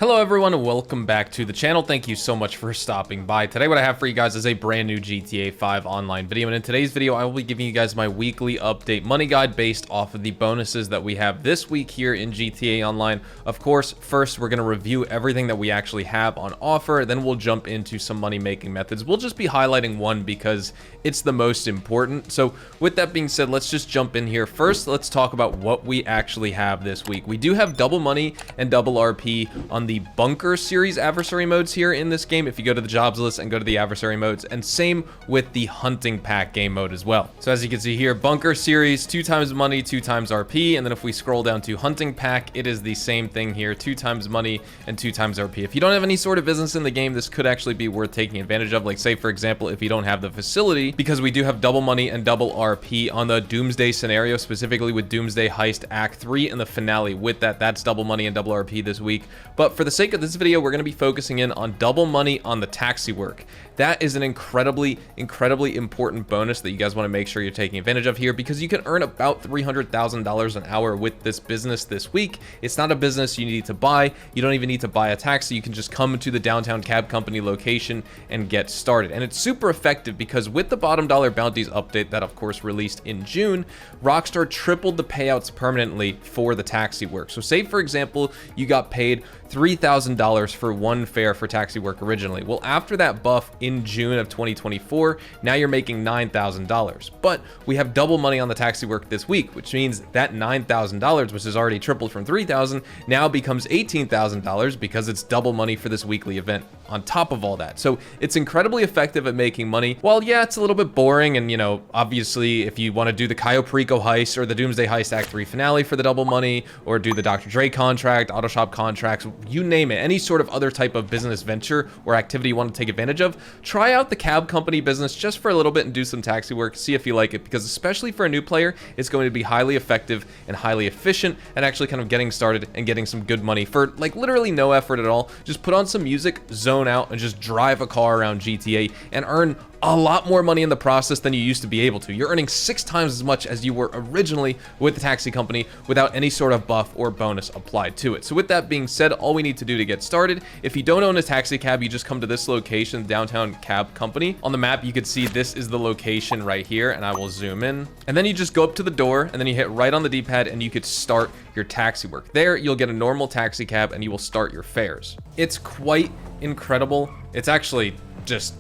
Hello everyone and welcome back to the channel. Thank you so much for stopping by. Today what I have for you guys is a brand new GTA 5 Online video, and in today's video I will be giving you guys my weekly update money guide based off of the bonuses that we have this week here in GTA Online. Of course, first we're going to review everything that we actually have on offer, then we'll jump into some money making methods. We'll just be highlighting one because it's the most important. So with that being said, let's just jump in here. First, let's talk about what we actually have this week. We do have double money and double RP on the bunker series adversary modes here in this game if you go to the jobs list and go to the adversary modes, and same with the hunting pack game mode as well. So as you can see here, bunker series 2 times money, 2 times RP, and then if we scroll down to hunting pack, it is the same thing here, 2 times money and 2 times RP. If you don't have any sort of business in the game, this could actually be worth taking advantage of. Like say for example, if you don't have the facility, because we do have double money and double RP on the Doomsday scenario, specifically with Doomsday Heist Act 3 and the finale with that's double money and double RP this week. But for the sake of this video, we're going to be focusing in on double money on the taxi work. That is an incredibly important bonus that you guys want to make sure you're taking advantage of here, because you can earn about $300,000 an hour with this business this week. It's not a business you need to buy. You don't even need to buy a taxi. You can just come to the downtown cab company location and get started. And it's super effective because with the bottom dollar bounties update that of course released in June, Rockstar tripled the payouts permanently for the taxi work. So say for example, you got paid $3,000 for one fare for taxi work originally. Well, after that buff in June of 2024, now you're making $9,000. But we have double money on the taxi work this week, which means that $9,000, which is already tripled from $3,000, now becomes $18,000 because it's double money for this weekly event on top of all that. So it's incredibly effective at making money. While yeah, it's a little bit boring, and you know, obviously if you want to do the Cayo Perico heist or the Doomsday Heist Act 3 finale for the double money, or do the Dr. Dre contract, auto shop contracts, you name it, any sort of other type of business venture or activity you want to take advantage of, try out the cab company business just for a little bit and do some taxi work, see if you like it, because especially for a new player, it's going to be highly effective and highly efficient and actually kind of getting started and getting some good money for like literally no effort at all. Just put on some music, zone out, and just drive a car around GTA and earn a lot more money in the process than you used to be able to. You're earning 6 times as much as you were originally with the taxi company without any sort of buff or bonus applied to it. So with that being said, all we need to do to get started, if you don't own a taxi cab, you just come to this location, downtown cab company. On the map, you can see this is the location right here, and I will zoom in. And then you just go up to the door, and then you hit right on the D-pad, and you could start your taxi work. There, you'll get a normal taxi cab, and you will start your fares. It's quite incredible. It's actually just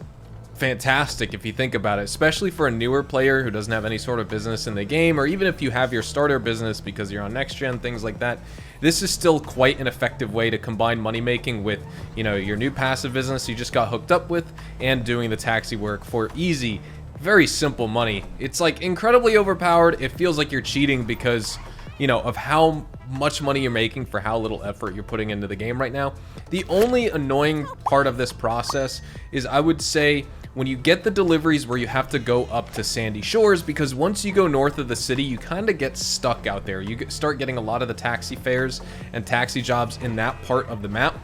fantastic if you think about it, especially for a newer player who doesn't have any sort of business in the game, or even if you have your starter business because you're on next gen, things like that. This is still quite an effective way to combine money making with, you know, your new passive business you just got hooked up with and doing the taxi work for easy, very simple money. It's like incredibly overpowered. It feels like you're cheating because, you know, of how much money you're making for how little effort you're putting into the game right now. The only annoying part of this process is, I would say, when you get the deliveries where you have to go up to Sandy Shores, because once you go north of the city, you kind of get stuck out there. You start getting a lot of the taxi fares and taxi jobs in that part of the map.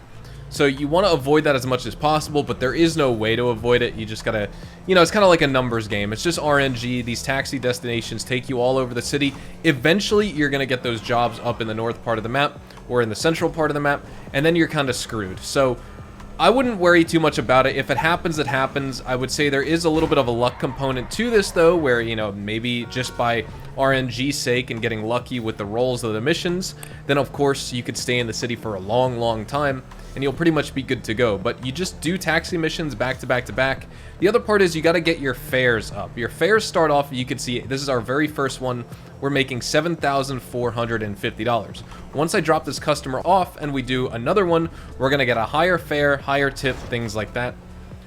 So you want to avoid that as much as possible, but there is no way to avoid it. You just gotta, you know, it's kind of like a numbers game. It's just RNG. These taxi destinations take you all over the city. Eventually, you're gonna get those jobs up in the north part of the map or in the central part of the map, and then you're kind of screwed. So I wouldn't worry too much about it. If it happens, it happens. I would say there is a little bit of a luck component to this though, where, you know, maybe just by RNG's sake and getting lucky with the rolls of the missions, then of course you could stay in the city for a long time and you'll pretty much be good to go. But you just do taxi missions back to back to back. The other part is you got to get your fares up. Your fares start off, you can see this is our very first one. We're making $7,450. Once I drop this customer off and we do another one, we're going to get a higher fare, higher tip, things like that.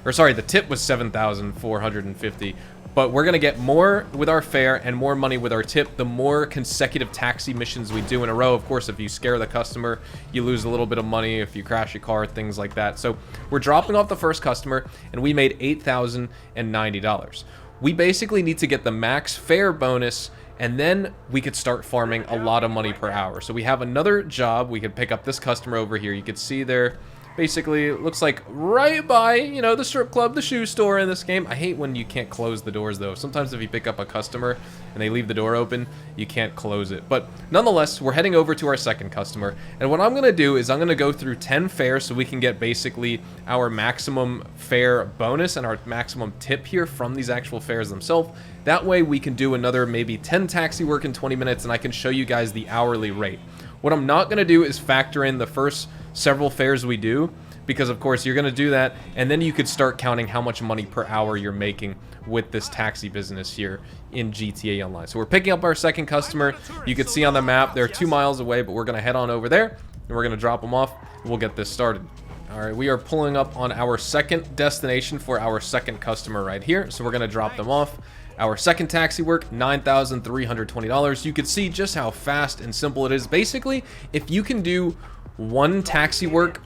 Or sorry, the tip was $7,450. But we're going to get more with our fare and more money with our tip the more consecutive taxi missions we do in a row. Of course, if you scare the customer, you lose a little bit of money. If you crash your car, things like that. So we're dropping off the first customer and we made $8,090. We basically need to get the max fare bonus, and then we could start farming a lot of money per hour. So we have another job. We could pick up this customer over here. You could see there Basically, it looks like right by, you know, the strip club, the shoe store in this game. I hate when you can't close the doors, though. Sometimes if you pick up a customer and they leave the door open, you can't close it. But nonetheless, we're heading over to our second customer. And what I'm going to do is I'm going to go through 10 fares so we can get basically our maximum fare bonus and our maximum tip here from these actual fares themselves. That way we can do another maybe 10 taxi work in 20 minutes and I can show you guys the hourly rate. What I'm not going to do is factor in the first several fares we do, because of course you're going to do that and then you could start counting how much money per hour you're making with this taxi business here in GTA Online. So we're picking up our second customer. You can see on the map they're 2 miles away, but we're going to head on over there and we're going to drop them off and we'll get this started. All right, we are pulling up on our second destination for our second customer right here, so we're going to drop them off. Our second taxi work, $9,320. You can see just how fast and simple it is. Basically, if you can do one taxi work,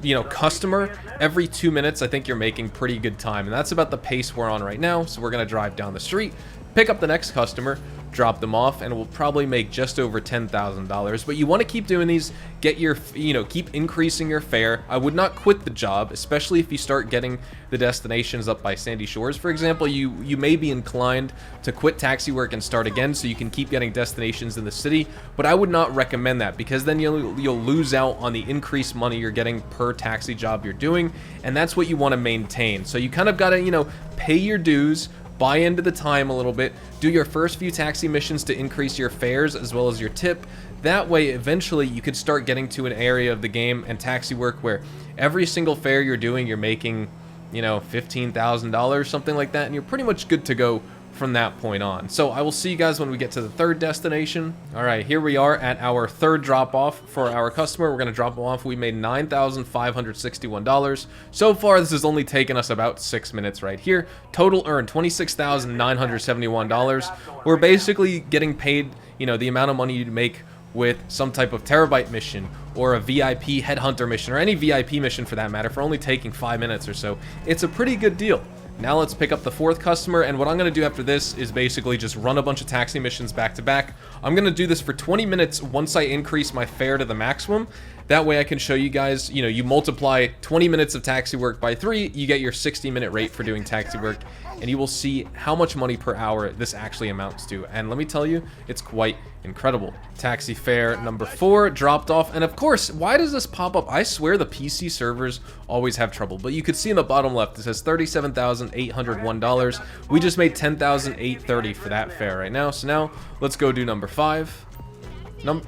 you know, customer every 2 minutes, I think you're making pretty good time. And that's about the pace we're on right now. So we're going to drive down the street, pick up the next customer, drop them off, and we'll probably make just over $10,000. But you want to keep doing these, get your, you know, keep increasing your fare. I would not quit the job, especially if you start getting the destinations up by Sandy Shores, for example. You may be inclined to quit taxi work and start again so you can keep getting destinations in the city, but I would not recommend that because then you'll lose out on the increased money you're getting per taxi job you're doing, and that's what you want to maintain. So you kind of got to, you know, pay your dues, buy into the time a little bit, do your first few taxi missions to increase your fares as well as your tip. That way, eventually, you could start getting to an area of the game and taxi work where every single fare you're doing, you're making, you know, $15,000, something like that, and you're pretty much good to go from that point on. So I will see you guys when we get to the third destination. All right, here we are at our third drop off for our customer. We're going to drop them off. We made $9,561. So far, this has only taken us about 6 minutes right here. Total earned $26,971. We're basically getting paid, you know, the amount of money you'd make with some type of terabyte mission or a VIP headhunter mission or any VIP mission for that matter for only taking 5 minutes or so. It's a pretty good deal. Now let's pick up the fourth customer, and what I'm going to do after this is basically just run a bunch of taxi missions back to back. I'm going to do this for 20 minutes once I increase my fare to the maximum. That way I can show you guys, you know, you multiply 20 minutes of taxi work by 3, you get your 60-minute rate for doing taxi work, and you will see how much money per hour this actually amounts to. And let me tell you, it's quite incredible. Taxi fare number 4 dropped off, and of course, why does this pop up? I swear the PC servers always have trouble, but you could see in the bottom left, it says $37,801. We just made $10,830 for that fare right now. So now let's go do number 5.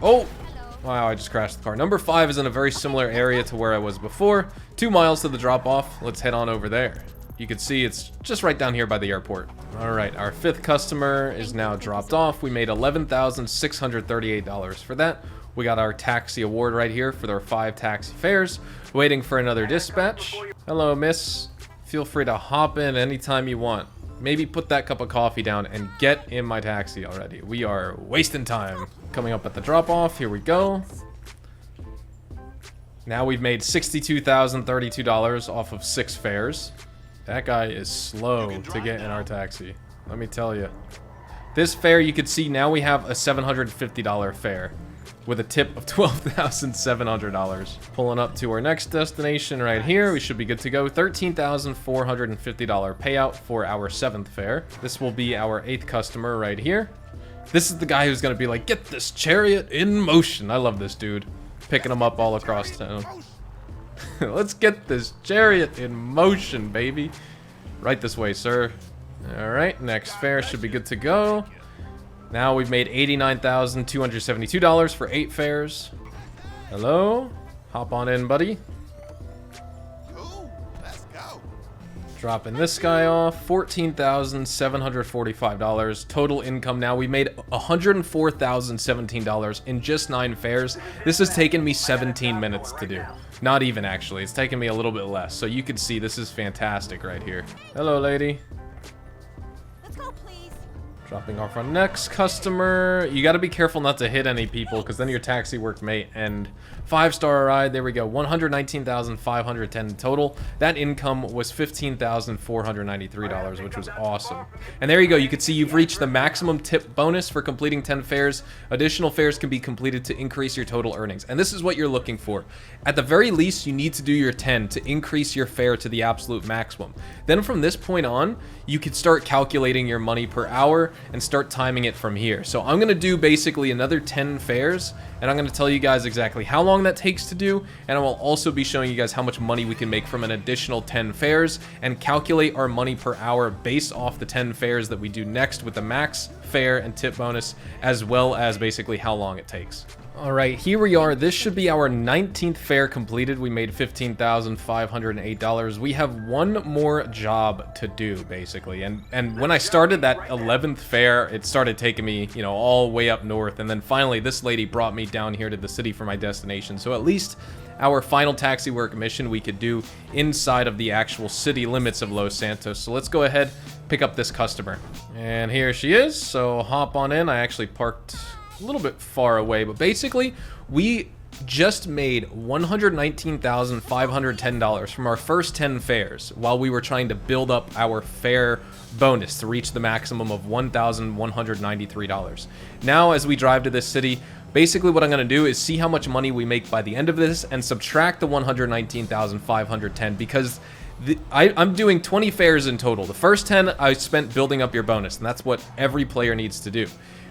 Oh! Wow, I just crashed the car. Number 5 is in a very similar area to where I was before. 2 miles to the drop-off. Let's head on over there. You can see it's just right down here by the airport. All right, our 5th customer is now dropped off. We made $11,638 for that. We got our taxi award right here for their 5 taxi fares. Waiting for another dispatch. Hello, miss. Feel free to hop in anytime you want. Maybe put that cup of coffee down and get in my taxi already. We are wasting time. Coming up at the drop-off. Here we go. Now we've made $62,032 off of 6 fares. That guy is slow to get in our taxi. Let me tell you. This fare, you could see now we have a $750 fare with a tip of $12,700. Pulling up to our next destination right here. We should be good to go. $13,450 payout for our 7th fare. This will be our 8th customer right here. This is the guy who's going to be like, get this chariot in motion. I love this dude. Picking him up all across town. Let's get this chariot in motion, baby. Right this way, sir. All right, next fare should be good to go. Now we've made $89,272 for 8 fares. Hello? Hop on in, buddy. Dropping this guy off, $14,745 total income. Now we made $104,017 in just 9 fares. This has taken me 17 minutes to do. Not even actually, it's taken me a little bit less. So you can see this is fantastic right here. Hello, lady. Let's go, please. Dropping off our next customer. You got to be careful not to hit any people, because then your taxi work may end. 5-star ride. There we go. 119,510 total. That income was $15,493, which was awesome. And there you go. You can see you've reached the maximum tip bonus for completing 10 fares. Additional fares can be completed to increase your total earnings. And this is what you're looking for. At the very least, you need to do your 10 to increase your fare to the absolute maximum. Then from this point on, you can start calculating your money per hour and start timing it from here. So I'm going to do basically another 10 fares, and I'm going to tell you guys exactly how long that takes to do, and I will also be showing you guys how much money we can make from an additional 10 fares and calculate our money per hour based off the 10 fares that we do next with the max fare and tip bonus, as well as basically how long it takes. All right, here we are. This should be our 19th fare completed. We made $15,508. We have one more job to do, basically. And when I started that 11th fare, it started taking me, you know, all the way up north. And then finally, this lady brought me down here to the city for my destination. So at least our final taxi work mission we could do inside of the actual city limits of Los Santos. So let's go ahead, pick up this customer. And here she is. So hop on in. I actually parked a little bit far away, but basically we just made $119,510 from our first 10 fares while we were trying to build up our fare bonus to reach the maximum of $1,193. Now, as we drive to this city, basically what I'm going to do is see how much money we make by the end of this and subtract the $119,510, because I'm doing 20 fares in total. The first 10 I spent building up your bonus, and that's what every player needs to do.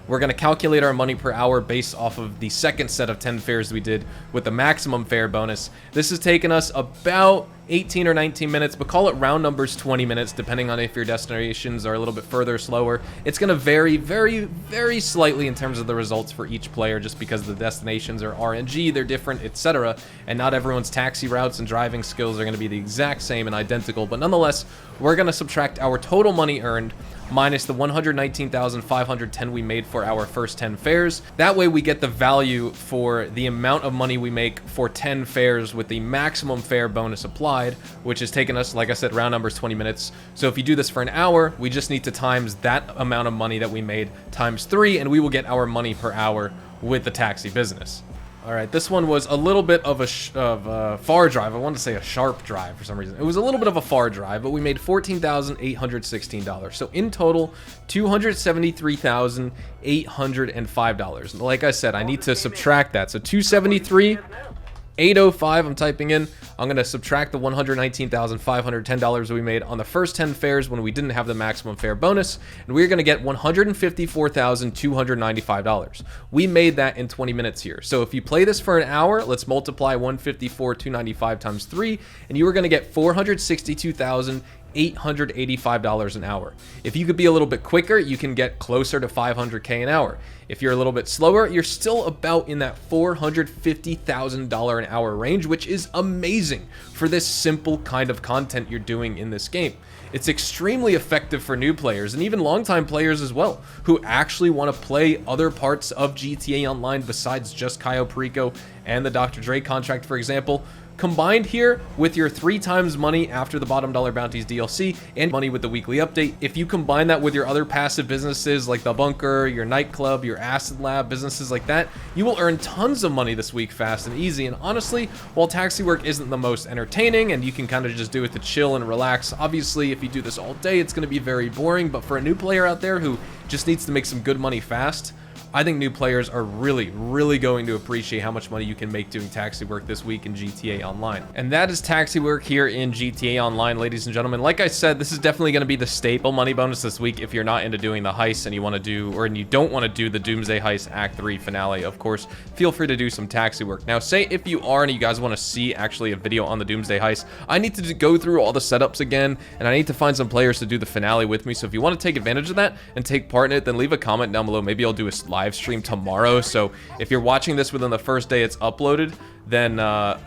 We're going to calculate our money per hour based off of the second set of 10 fares we did with the maximum fare bonus. This has taken us about 18 or 19 minutes, but call it round numbers 20 minutes, depending on if your destinations are a little bit further or slower. It's going to vary very, very slightly in terms of the results for each player, just because the destinations are RNG, they're different, etc. And not everyone's taxi routes and driving skills are going to be the exact same and identical, but nonetheless, we're going to subtract our total money earned minus the $119,510 we made for our first 10 fares. That way we get the value for the amount of money we make for 10 fares with the maximum fare bonus applied, which has taken us, like I said, round numbers 20 minutes. So if you do this for an hour, we just need to times that amount of money that we made times 3, and we will get our money per hour with the taxi business. All right, this one was a little bit of a far drive. I wanted to say a sharp drive for some reason. It was a little bit of a far drive, but we made $14,816. So in total, $273,805. Like I said, I need to subtract that. So 273,805, I'm typing in. I'm going to subtract the $119,510 we made on the first 10 fares when we didn't have the maximum fare bonus, and we're going to get $154,295. We made that in 20 minutes here. So if you play this for an hour, let's multiply 154,295 times 3, and you are going to get $462,885 an hour. If you could be a little bit quicker, you can get closer to $500K an hour. If you're a little bit slower, you're still about in that $450,000 an hour range, which is amazing for this simple kind of content you're doing in this game. It's extremely effective for new players and even longtime players as well, who actually want to play other parts of GTA Online besides just Cayo Perico and the Dr. Dre contract, for example. Combined here with your 3 times money after the Bottom Dollar Bounties DLC and money with the weekly update, if you combine that with your other passive businesses like the bunker, your nightclub, your acid lab, businesses like that, you will earn tons of money this week fast and easy. And honestly, while taxi work isn't the most entertaining and you can kind of just do it to chill and relax, obviously if you do this all day, it's going to be very boring. But for a new player out there who just needs to make some good money fast, I think new players are really, really going to appreciate how much money you can make doing taxi work this week in GTA Online. And that is taxi work here in GTA Online, ladies and gentlemen. Like I said, this is definitely going to be the staple money bonus this week if you're not into doing the heist and you want to do, or you don't want to do the Doomsday Heist Act 3 finale, of course, feel free to do some taxi work. Now, say if you are and you guys want to see actually a video on the Doomsday Heist, I need to go through all the setups again, and I need to find some players to do the finale with me. So if you want to take advantage of that and take part in it, then leave a comment down below. Maybe I'll do a live stream tomorrow. So if you're watching this within the first day it's uploaded, then,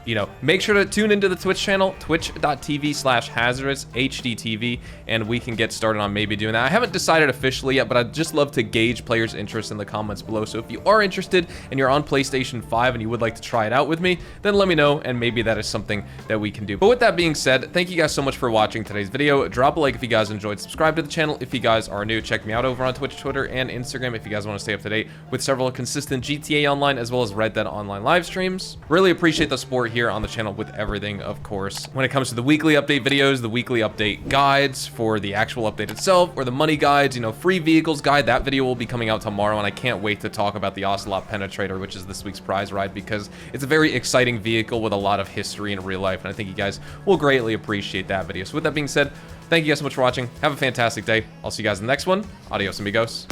you know, make sure to tune into the Twitch channel, twitch.tv/HazardousHDTV, and we can get started on maybe doing that. I haven't decided officially yet, but I'd just love to gauge players' interest in the comments below. So if you are interested and you're on PlayStation 5 and you would like to try it out with me, then let me know, and maybe that is something that we can do. But with that being said, thank you guys so much for watching today's video. Drop a like if you guys enjoyed, subscribe to the channel if you guys are new. Check me out over on Twitch, Twitter, and Instagram if you guys want to stay up to date with several consistent GTA Online as well as Red Dead Online live streams. Really appreciate the support here on the channel with everything, of course. When it comes to the weekly update videos, the weekly update guides for the actual update itself, or the money guides, you know, free vehicles guide, that video will be coming out tomorrow, and I can't wait to talk about the Ocelot Penetrator, which is this week's prize ride, because it's a very exciting vehicle with a lot of history in real life, and I think you guys will greatly appreciate that video. So with that being said, thank you guys so much for watching. Have a fantastic day. I'll see you guys in the next one. Adios, amigos.